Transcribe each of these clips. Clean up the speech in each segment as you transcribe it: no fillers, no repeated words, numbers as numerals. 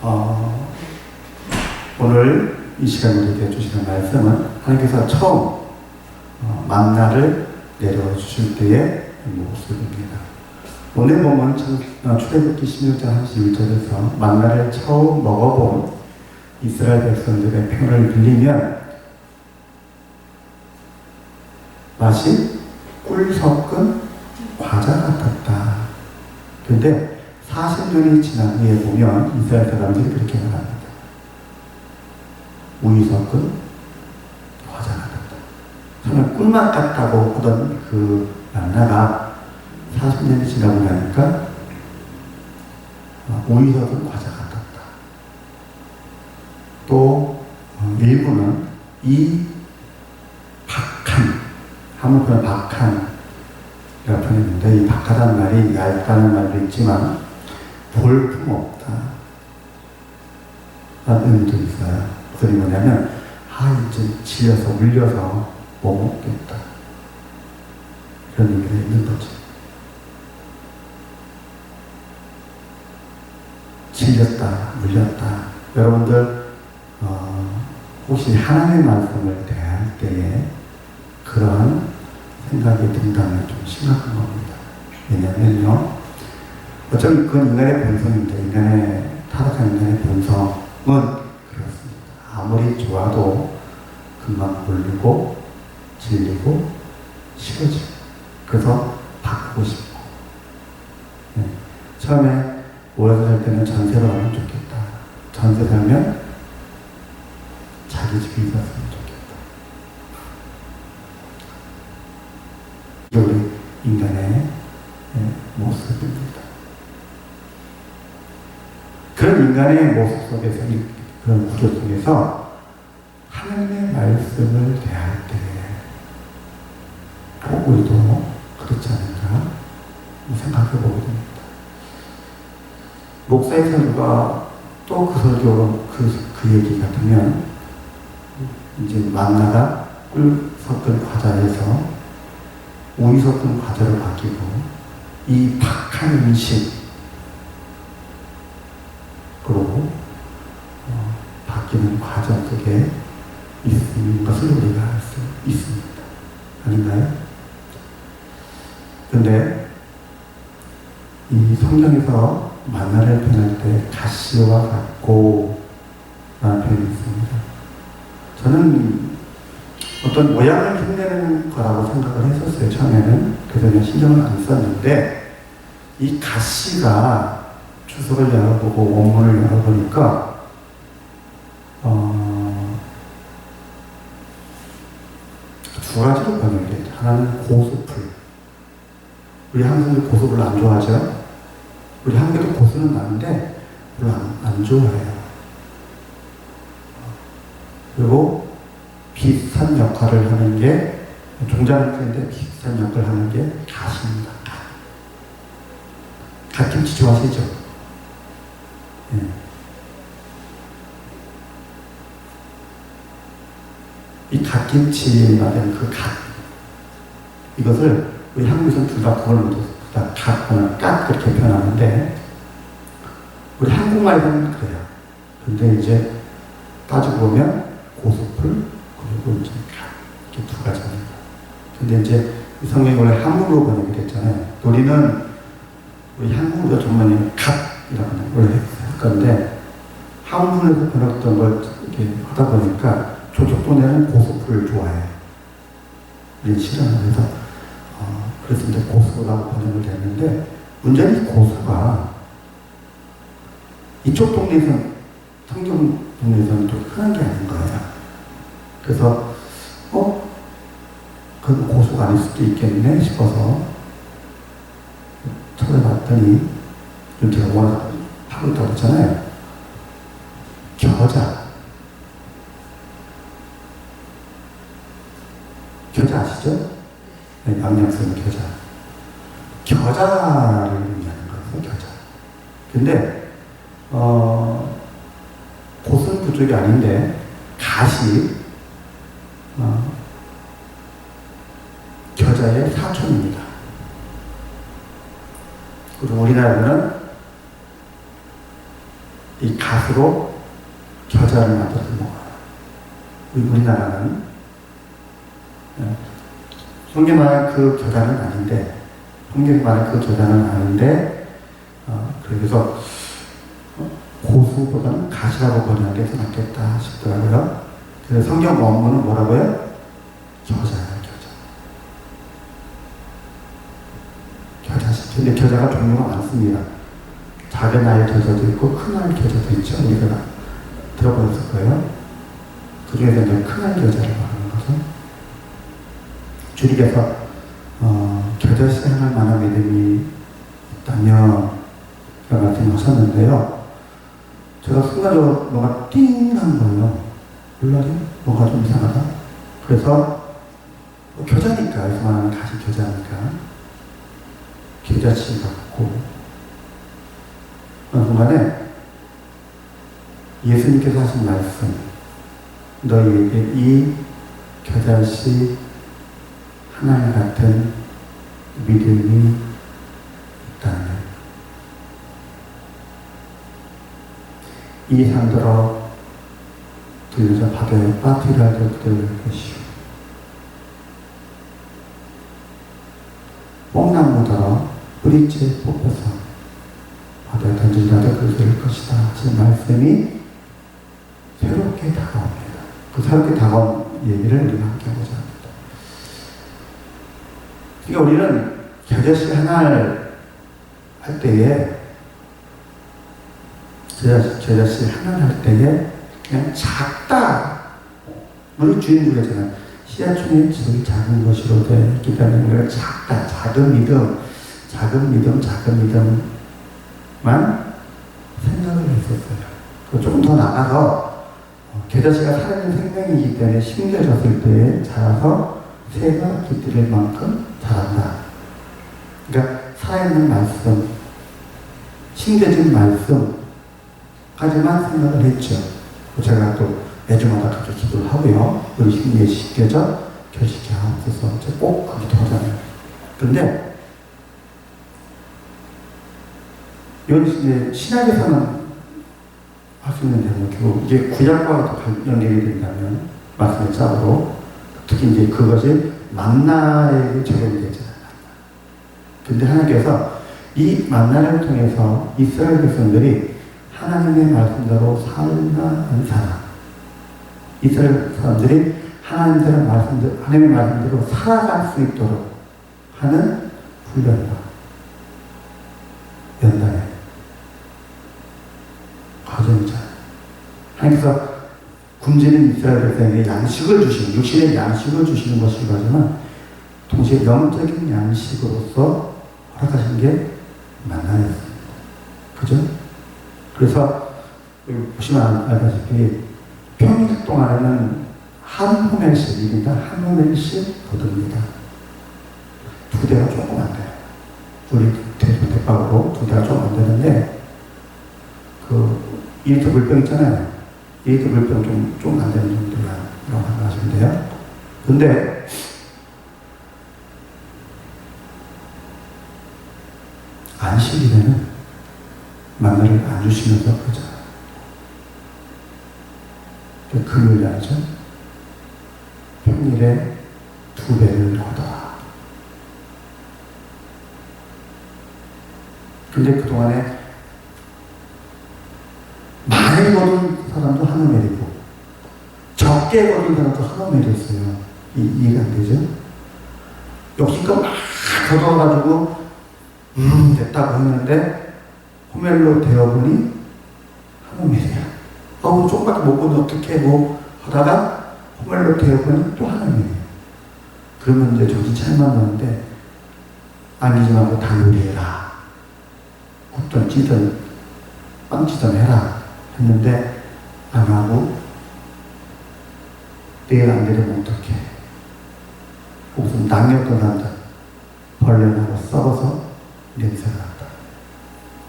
어, 오늘 이 시간 우리에게 주시는 말씀은 하나님께서 처음 만나를 내려주실 때의 모습입니다. 오늘 보면 출애굽기 16장 31절에서 만나를 처음 먹어본 이스라엘 백성들의 표현을 빌리면 맛이 꿀 섞은 과자 같았다. 그런데 40년이 지난 후에 보면 이스라엘 사람들이 그렇게 말합니다. 우유 섞은 과자 같았다. 정말 꿀맛 같다고 하던 그 만나가 40년이 지나고 나니까 우유 섞은 과자 같았다. 또 일부는 이 박한, 한문표는 박한 이라고 표현했는데, 이 박하다는 말이 얇다는 말도 있지만 볼품없다 라는 의미도 있어요. 그게 뭐냐면 이제 질려서 물려서 못 먹겠다, 그런 의미가 있는 거죠. 질렸다, 물렸다. 여러분들 혹시 하나님의 말씀을 대할 때에 그러한 생각이 든다면 좀 심각한 겁니다. 왜냐면요, 어쩌면 그건 인간의 본성입니다. 인간의 타락한 인간의 본성은 그렇습니다. 아무리 좋아도 금방 물리고 질리고 싫어지고, 그래서 바꾸고 싶고. 처음에 오래 살 때는 전세로 하면 좋겠다. 전세 살면 자기 집이 있었으면 좋겠다. 이게 우리 인간의 모습입니다. 그런 인간의 모습 속에서, 그런 구조 속에서 하나님의 말씀을 대할 때 우리도 그렇지 않을까 생각해 보게 됩니다. 목사의 설교가 또 그 설교, 그 얘기 같으면 이제 만나가 꿀 섞은 과자에서 우유 섞은 과자로 바뀌고, 이 박한 음식 그리고 바뀌는 과정 속에 있는 것을 우리가 알 수 있습니다. 아닌가요? 그런데 이 성경에서 만나를 표현할 때 가시와 같고 라는 표현이 있습니다. 저는 어떤 모양을 흉내내는 거라고 생각을 했었어요, 처음에는. 그래서 그냥 신경을 안 썼는데, 이 가시가 주석을 열어보고 원문을 열어보니까 두 가지로 번역이 돼요. 하나는 고수풀. 우리 한국인들 고수 별로 안 좋아하죠? 우리 한국에도 고수는 나는데 별로 안 좋아해요. 그리고 비슷한 역할을 하는 게, 종자는 틀린데 비슷한 역할을 하는 게 갓입니다. 갓김치 좋아하시죠? 네. 이 갓김치 말하는 그 갓, 이것을 우리 한국에서는 둘 다 그걸로 다 갓, 깍 그렇게 표현하는데, 우리 한국말에서는 그래요. 근데 이제 따지고 보면 고수풀 그리고 이제 갓, 이렇게 두 가지입니다. 근데 이제 이 성경이 원래 한국어로 번역이 됐잖아요. 우리는 우리 한국어로 전문이 갓이라고 원래 할 건데, 한국에서 번역된 걸 이렇게 하다 보니까 저쪽 동네는 고수풀을 좋아해요. 우리는 싫어요. 그래서 이제 고수라고 번역을 됐는데, 문제는 고수가 이쪽 동네에서는, 성경 동네에서는 좀 흔한 게 아닌 거예요. 그래서 그건 고수가 아닐 수도 있겠네 싶어서 찾아봤더니, 좀 제가 워낙 하고 있다고 했잖아요. 겨자 아시죠? 네, 양양 쓰는 겨자. 겨자를 의미하는 거예요, 겨자. 근데 고수는 그쪽이 아닌데, 갓이 겨자의 사촌입니다. 그리고 우리나라는 이 갓으로 겨자를 만들어서 먹어요. 우리나라는 성경에 말한 그 겨자는 아닌데, 성경에 말한 그 겨자는 아닌데, 그래서 고수보다는 갓이라고 번역하는 게 더 낫겠다 싶더라고요. 그래서 성경 원문은 뭐라고요? 겨자예요, 겨자. 겨자씨. 근데 겨자가 종류가 많습니다. 작은 알 겨자도 있고 큰 알 겨자도 있죠. 우리가 들어보셨을 거예요. 그 중에서 이제 큰 알 겨자를 말하는 거죠. 주님께서 겨자씨 하나 만한 믿음이 있다면 그런 말씀을 하셨는데요. 제가 순간적으로 뭐가 띵 한 거예요. 몰라요? 뭐가 좀 이상하다. 그래서 겨자니까, 여기서 말하는 가시 겨자니까 겨자씨 같고, 어느 순간에 예수님께서 하신 말씀, 너희에게 이 겨자씨 하나 같은 믿음이 있다면 이 산더러 들려서 바다에 빠뜨려도 그들 것이요 뽕나무더러 뿌리째 뽑혀서 바다에 던질라도 그들 것이다 하신 말씀이 새롭게 다가옵니다. 그 새롭게 다가온 얘기를 우리가 함께 하고자 합니다. 그러니까 우리는 겨자씨 하나를 할 때에 겨자씨 하나를 할 때에 그냥 작다. 우리 주인 그러잖아요. 씨앗중에 제일 작은 것으로 되기 때문에 우리가 작다. 작은 믿음만 생각을 했었어요. 조금 더 나가서 겨자씨가 살아있는 생명이기 때문에 심겨졌을 때 자라서 새가 깃들일 만큼 자란다. 그러니까 살아있는 말씀, 심겨진 말씀까지만 생각을 했죠. 제가 또 매주마다 그렇게 기도를 하고요. 우리 심리에 심겨져 결식해 하옵소서. 제가 꼭 그 기도하잖아요. 근데 여기 신학에서는 할 수 있는 대목이고, 이게 구약과 연결이 된다면 말씀의 짝으로 특히 이제 그것이 만나에 적용이 되잖아요. 근데 하나님께서 이 만나를 통해서 이스라엘 백성들이 하나님의 말씀대로 살나 안 사나, 이스라엘 사람들이 하나님의 말씀대로 살아갈 수 있도록 하는 훈련과 연단의 과정이잖아요. 하나님께서 굶주린 이스라엘 백성에게 양식을 주시는, 육신의 양식을 주시는 것이기도 하지만 동시에 영적인 양식으로서 허락하신 게 만나였습니다. 그죠? 그래서 여기 보시면 알다시피 평일 동안에는 한 호멜씩, 1인당 한 호멜씩 거둡니다. 2대가 조금 안 돼요. 우리 대박으로 2대가 조금 안 되는데, 2리터 물병 있잖아요. 2리터 물병 좀 안 되는 정도라고 하시면 돼요. 근데 안식일에는 만나를 안 주시면서 그러잖아요. 금요일 날이죠. 평일에 2배를 거둬라. 근데 그동안에 많이 거둔 사람도 한 호멜이고 적게 거둔 사람도 한 호멜이었어요. 이해가 안 되죠? 욕심껏 막 거둬가지고 됐다고 했는데 호멜로 되어보니 한 호멜이야. 조금밖에 못 보니 어떻게 하다가 호멜로 되어보니 또 한 호멜이야. 그러면 이제 정신 차리만 나는데 아니지 말고 다 요리해라. 굽든 찌든 빵찌든 해라 했는데 안 하고 내일 안 되려면 어떡해. 무슨 낭였던 남자 벌레나고 썩어서 냄새가 났다.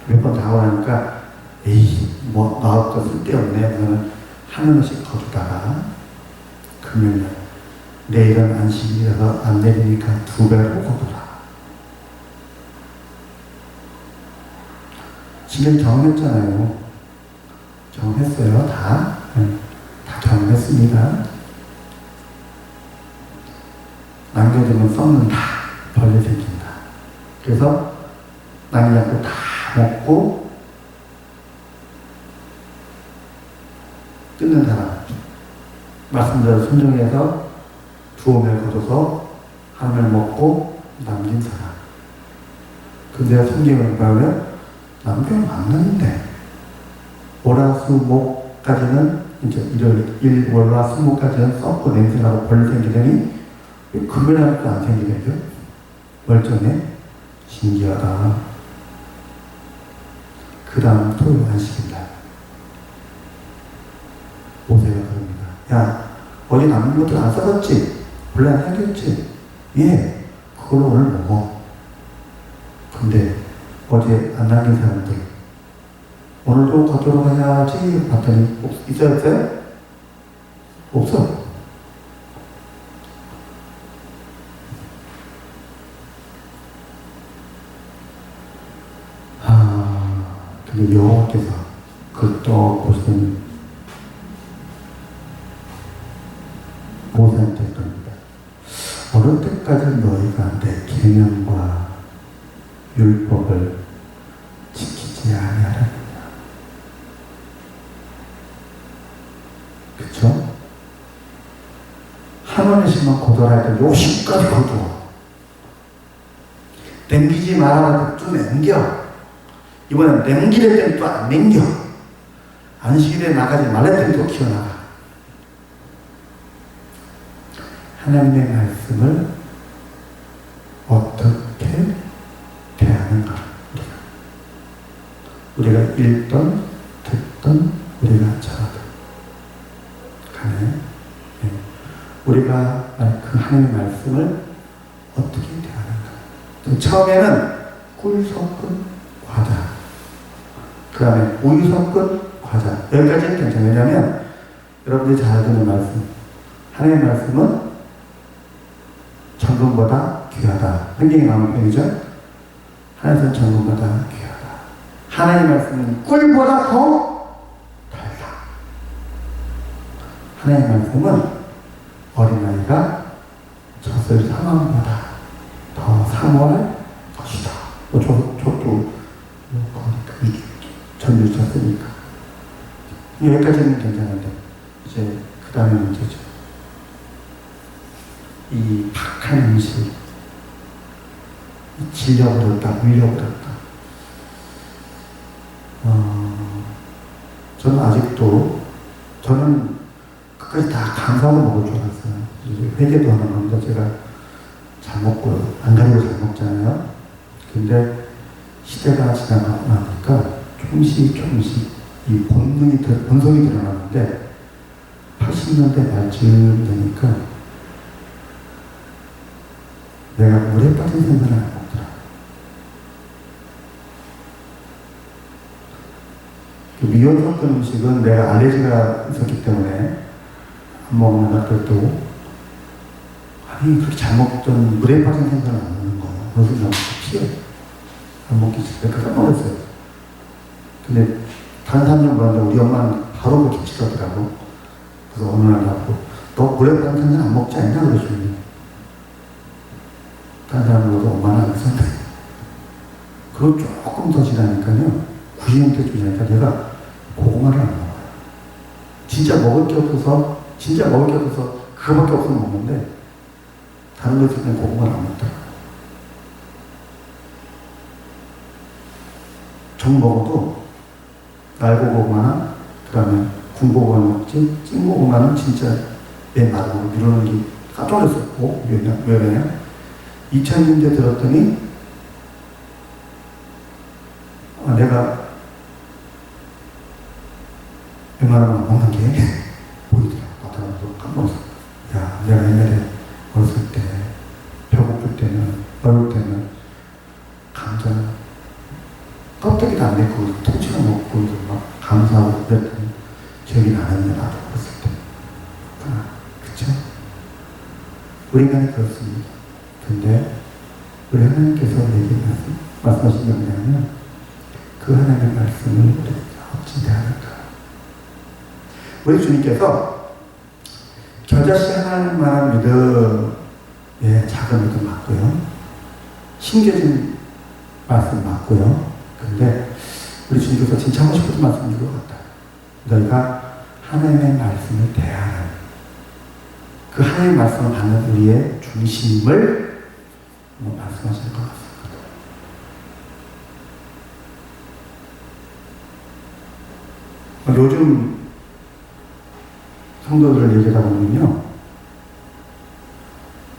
몇 번 다 오니까 에이 나도 쓸데없네. 그러면 한 원씩 거두다가 금요일날 내일은 안식이라서 안 내리니까 2배로 거두라. 지금 경험했잖아요. 경험했어요. 다 경험했습니다. 남겨두면 썩는다. 벌레 생긴다. 그래서 남겨놓고 다 먹고 뜯는 사람. 말씀대로 순종해서 두엄을 거둬서 하나를 먹고 남긴 사람. 근데 성경을 보면 남겨놓으면 안 나는데 월화수목까지는 이제 일요일 월화수목까지는 썩고 냄새나고 벌레 생기더니 금요일날도 안 생기겠죠? 멀쩡해? 신기하다. 그 다음 토요일 안식일날 모세가 그럽니다. 야, 어제 남은 것들 안 썩었지? 벌레 안 생겼지? 예, 그걸로 오늘 먹어. 근데 어제 안 남긴 사람들 오늘도 걷도록 해야지 봤더니 있어요? 없어. 근데 여호와께서 그 또 보시더니 모세한테 그럽니다. 어느 때까지 너희가 내 계명과 율법을 지키지 아니하느냐. 그쵸? 한 원씩만 거둬라 해도 요심까지 거두어. 남기지 말아라 또 남겨. 이번엔 남기를 때는 또 안 남겨. 안식일에 나가지 말라 때는 또 키워나가. 하나님의 말씀을 어떻게 대하는가. 우리가 읽던 듣던 우리가 전하던 간에 우리가 그 하나님의 말씀을 어떻게 대하는가. 처음에는 꿀 섞은 과자, 그 다음에 우유 섞은 과자. 여기까지는 괜찮아요. 왜냐하면 여러분들이 잘 듣는 말씀, 하나님의 말씀은 정금보다 귀하다. 성경에 나오는 표현이죠. 하나님은 정금보다 귀하다. 하나님의 말씀은 꿀보다 더 달다. 하나님의 말씀은 어린아이가 젖을 사망보다 더 사모할 것이다. 저도 전율 쳤으니까. 여기까지는 괜찮은데, 이제, 그 다음에 문제죠. 이 박한 음식, 질려버렸다, 물려버렸다. 저는 아직도, 저는 끝까지 다 감사하고 먹을 줄 알았어요. 회개도 하는 겁니다. 제가 잘 먹고, 안 가리고 잘 먹잖아요. 근데 시대가 지나가고 나니까 조금씩 이 본성이 드러나는데 80년대 말쯤 되니까 내가 물에 빠진 생선을 안 먹더라. 미원 섞은 음식은 내가 알레르기가 있었기 때문에 안 먹는다 그래도 아니 그렇게 잘 먹던 물에 빠진 생선을 안 먹는 거예요. 그래서 나 피해. 안 먹기 싫대. 깜짝 놀랐어요. 근데 다른 사람들 물었는데 우리 엄마는 바로 그렇게 치더라고. 그래서 어느 날 나고 너 물에 빠진 생선 안 먹지 않냐 그러더니 다른 사람 물어도 엄마는 안 썼네. 그리고 조금 더 지나니까요. 90년대쯤 지나니까 내가 고구마를 안 먹어요. 진짜 먹을 게 없어서 그거밖에 없으면 먹는데 다른 거 있을 땐 고구마를 안 먹더라고요. 정 먹어도 날고고구마나 그 다음에 군고구마 먹지 찐고구마는 진짜 내 마음으로 미루는 게 깜짝 놀랐어요. 왜 그러냐? 2000년대 들었더니 내가 웬만하면 먹는 게 보이더라고. 나타나서 깜짝 놀랐어. 야, 내가 옛날에 어렸을 때 배고플 때는 어릴 때는 감자 껍데기도 안 내고 통째로 먹고 막 감사하고 그랬더니 기억이 나는데 나도 어렸을 때. 그쵸? 우리 인간이 그렇습니다. 근데 우리 하나님께서 말씀하신 게 뭐냐면 그 하나님의 말씀을 우리가 어찌 대하는가. 우리 주님께서 겨자씨 하나님만한 믿음의 작은 믿음 맞고요. 심겨진 말씀 맞고요. 근데 우리 주님께서 진짜 하고 싶은 말씀인 것 같아요. 너희가 하나님의 말씀을 대하는 그 하나님의 말씀을 받는 우리의 중심을 말씀하실 것 같습니다. 요즘 성도들을 얘기하다 보면요,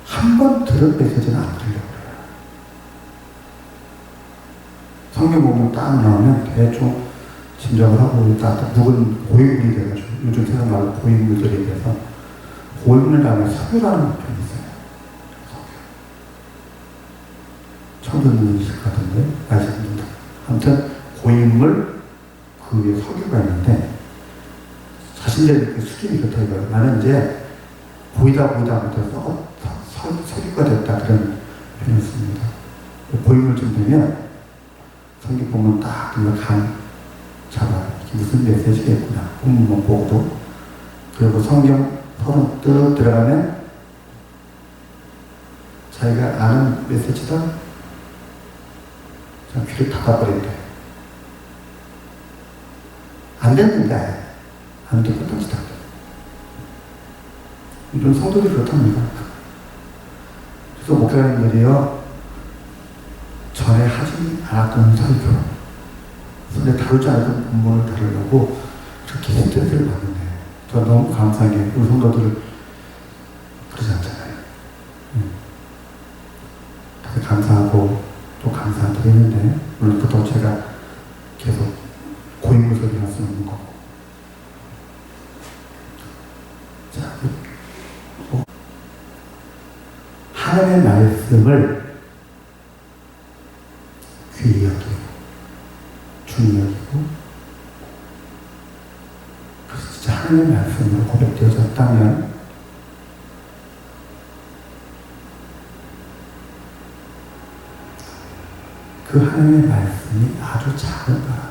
한 번 들은 메시지는 안 들려고 그래요. 성경 보면 딱 나오면 대충 짐작을 하고 딱 묵은 고인물이 돼가지고, 요즘 세상 말로 고인물들에 대해서 고인물 다음에 서유라는 편이 있어요. 처음 듣는 것 같은데, 아시는 분들. 아무튼 고인물 그 위에 석유가 있는데 자신들의 수준이 그렇다 이거예요. 나는 이제 보이다 못해서 석유가 됐다 그런 표현을 씁니다. 고인물쯤 되면 성경 보면 딱 그걸 감 잡아 무슨 메시지겠구나 본문만 보고도. 그리고 성경 서론 뜩 들어가면 자기가 아는 메시지다 그냥 귀를 닫아버린대. 안 됐는데, 안 되고 떨어지다. 이런 성도들이 그렇답니다. 그래서 목사님들이요, 전에 하지 않았던 설교, 전에 다루지 않았던 본문을 다루려고 그렇게 스트레스를 받는데, 저 너무 감사하게 우리 성도들을 그러지 않잖아요. 그래서 감사하고 또 감사드리는데, 오늘부터 제가 계속 고인물 소리를 할 수 없는 거고. 자, 하나님의 말씀을 귀히 여기고, 중히 여기고, 그래서 진짜 하나님의 말씀으로 고백되어졌다면, 그 하나님의 말씀이 아주 작은 거라도,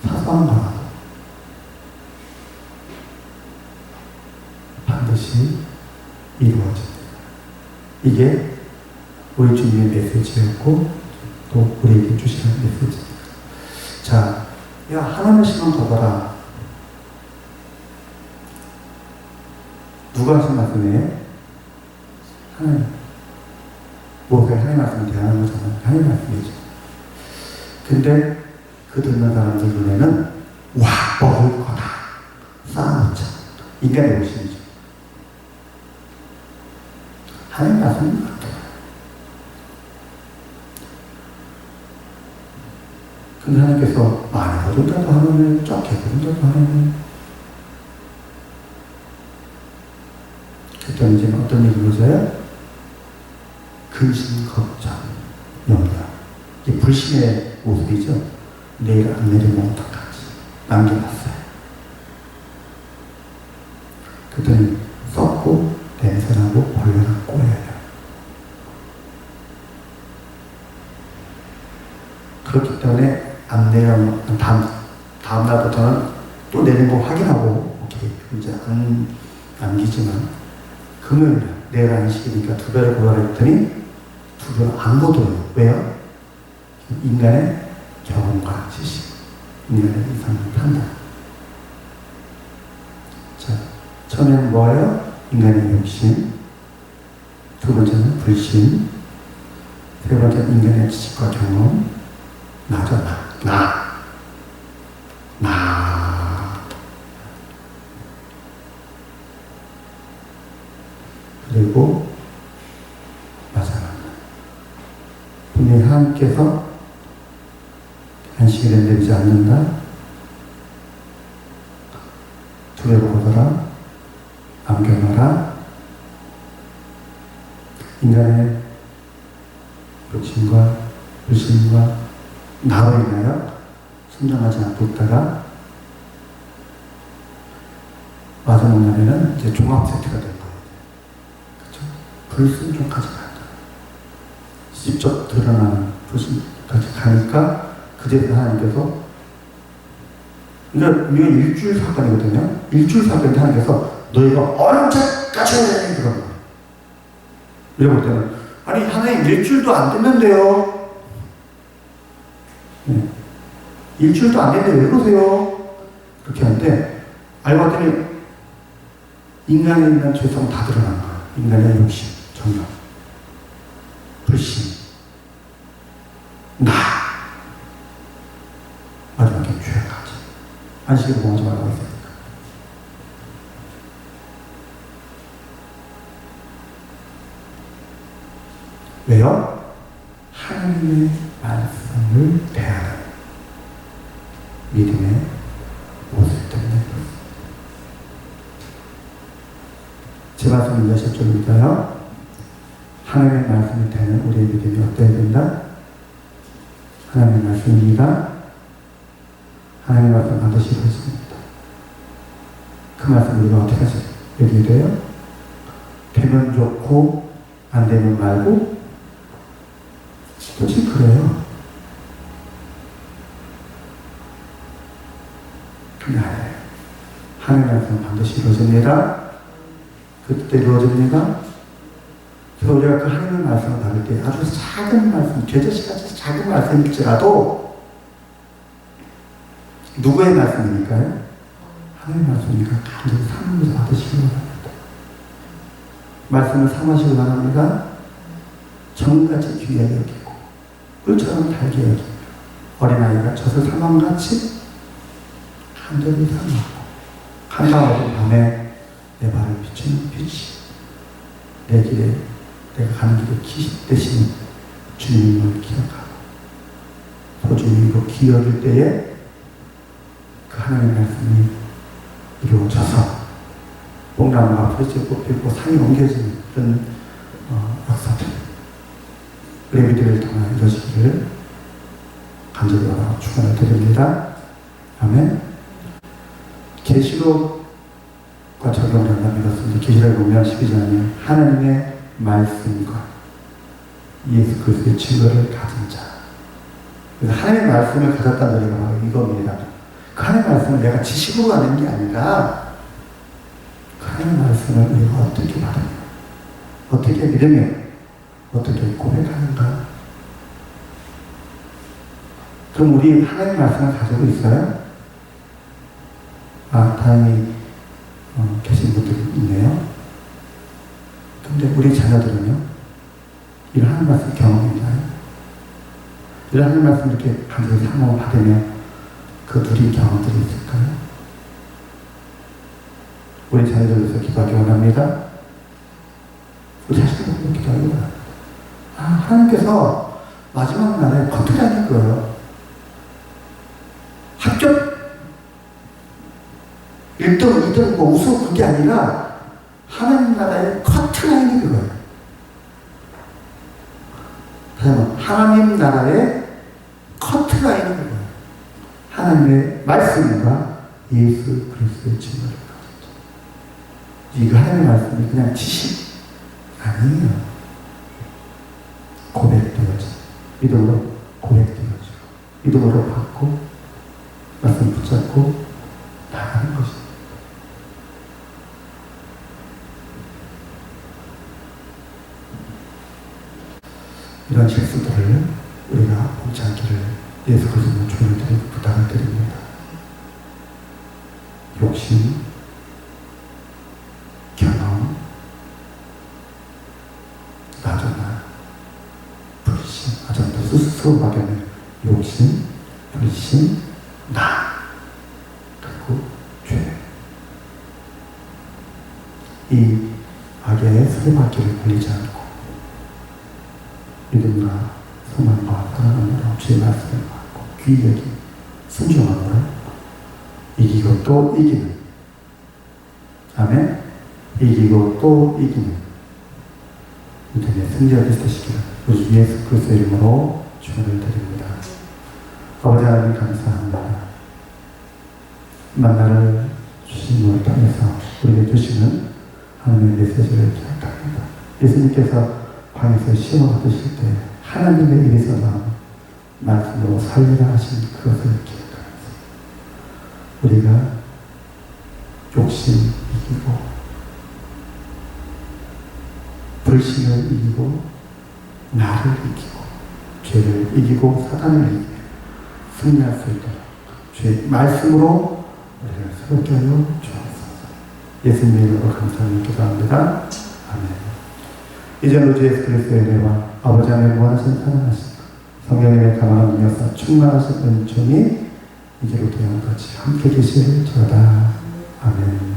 사소한 거라도 반드시 이루어집니다. 이게 우리 주님의 메시지였고 또 우리에게 주시는 메시지입니다. 자, 야 하나님의 신앙 더더라. 누가 하신 말씀이에요? 하나님. 뭐가 하나님 말씀을 대하는 거잖아요. 하나님 말씀이죠. 근데 그 듣는 사람들 눈에는 와 먹을 거다 쌓아놓자. 인간의 욕심이죠. 하나님 말씀은 어때요? 근데 하나님께서 많이 거둔다도 하나님, 적게 거둔다도 하나님. 그때는 이제 어떤 일이 일어서요? 근심, 걱정, 염려. 이게 불신의 모습이죠. 내일 안 내리면 어떡하지? 남겨놨어요. 그랬더니 썩고 냄새나고 벌레가 꼬여요. 그렇기 때문에 안 내려면 다음 날부터는 또 내린 거 확인하고 오케이 이제 안 남기지만 금요일 내일 안식이니까 2배를 고달했더니 2배를 안 거둬요. 왜요? 인간의 경험과 지식, 인간의 이상한 판단. 자, 처음에는 뭐예요? 인간의 욕심. 두 번째는 불신. 세 번째는 인간의 지식과 경험. 나죠, 나. 그리고 마지막. 분명히 하나님께서 안식일에 내리지 않는다. 2배로 거둬라. 남겨놔라. 인간의 욕심과 불신과 나로 인하여 순종하지 않고 있다가 마지막 날에는 이제 종합 세트가 된 거예요. 그렇죠? 불순종까지 간다. 직접 드러나는 불순종까지 가니까 그제서 하나님께서 그러니까 우리가 일주일 사건이거든요. 일주일 사건인데 하나님께서 너희가 어느 때까지 그런 거예요. 우리가 볼 때는 아니 하나님 일주일도 안 됐는데요. 네. 일주일도 안 됐는데 왜 그러세요? 그렇게 하는데 알고 봤더니 인간에 있는 죄성 다 드러난 거예요. 인간의 욕심, 정욕, 불신, 나 마지막에 죄까지 안식일을 공하지 말라고 했으니까. 왜요? 하나님의 말씀을 대하는 믿음의 모습 때문에 제 말씀은 몇 절입니다요? 하나님의 말씀을 대하는 우리의 믿음이 어때야 된다? 하나님의 말씀입니다. 하나님의 말씀 반드시 이루어집니다. 그 말씀 우리가 어떻게 하죠? 여기 돼요? 되면 좋고 안 되면 말고 솔직히 그래요. 근데 하나님의 말씀은 반드시 이루어집니다. 그때 이루어집니다. 그래서 우리가 그 하나님의 말씀을 받을 때 아주 작은 말씀, 죄자식같이 작은 말씀일지라도 누구의 말씀이니까요? 하나님의 말씀이니까 간절히 사모해서 받으시기 바랍니다. 말씀을 사모하시기 바랍니다. 정같이 귀하게 여기고 꿀처럼 달게 여기고 어린아이가 젖을 사망같이 간절히 사모하고 한가운데 밤에 내 발을 비추는 빛이 내 길에 내가 가는 길에 기 대신 주님을 기억하고 소중히 이거 기억일 때에 그 하나님의 말씀이 이루어져서 뽕나무가 풀이 뽑히고 산이 옮겨지는 그런 역사들 레위기를 통한 이루어지기를 간절히 바라고 축원을 드립니다. 아멘. 계시록과 적용을 한다면 이렇습니다. 계시록에 보면 12장에 하나님의 말씀과 예수 그리스도의 증거를 가진 자. 그래서 하나님의 말씀을 가졌다는 소리가 바로 이겁니다. 그 하나님의 말씀을 내가 지식으로 아는 게 아니라 그 하나님의 말씀을 우리가 어떻게 받으며 어떻게 믿으며 어떻게 고백하는가. 그럼 우리 하나님의 말씀을 가지고 있어요? 다행히 계신 분들이 있네요. 근데 우리 자녀들은요? 이런 하나님 말씀 경험이 있나요? 이런 하나님 말씀 이렇게 간절히 사모를 받으며 그 누린 경험들이 있을까요? 우리 자녀들 위해서 기도하기 원합니다. 우리 자신을 위해서 기도하기 원합니다. 하나님께서 마지막 날에 컨트롤하는 거예요. 합격 1등, 2등, 우수 그게 아니라 하나님 나라의 커트라인이 그거예요. 하나님 나라의 커트라인이 그거예요. 하나님의 말씀과 예수 그리스도의 증거를 가졌죠. 이거 하나님의 말씀이 그냥 지식 아니에요. 고백되어져. 믿음으로 고백되어지고 믿음으로 받고 말씀 붙잡고 나가는 것입니다. 이런 실수들을 우리가 보지 않기를 예수 그리스도의 조언을 드리고 부탁을 드립니다. 욕심, 경험, 나조나, 불신, 아전도 스스로 막연한 욕심, 불신, 나, 그리고 죄. 이 악의 수레바퀴를 굴리지 않고 믿음과 소망과 사랑으로 주의 말씀을 받고 귀 여기 순종함으로 이기고 또 이기는, 아멘. 이기고 또 이기는 믿음의 승리가 되시기를 우리 예수 그리스도의 이름으로 축원을 드립니다. 아버지 하나님 감사합니다. 만나를 주심을 통해서 우리에게 주시는 하나님의 메시지를 기억합니다. 예수님께서 방에서 시험을 받으실 때 하나님의 입에서 나온 말씀으로 살리라 하신 그것을 기억하면서 우리가 욕심 이기고 불신을 이기고 나를 이기고 죄를 이기고 사단을 이기고 승리할 수 있도록 주의 말씀으로 우리를 새롭게 하여 주옵소서. 예수님의 이름으로 감사하며 기도합니다. 아멘. 이제 우리 예수 그리스도의 은혜와 아버지 하나님의 무한하신 사랑하심 성령님의 강한 능력과 충만하신 은총이 이제로부터 영원까지 함께 계실지어다. 아멘.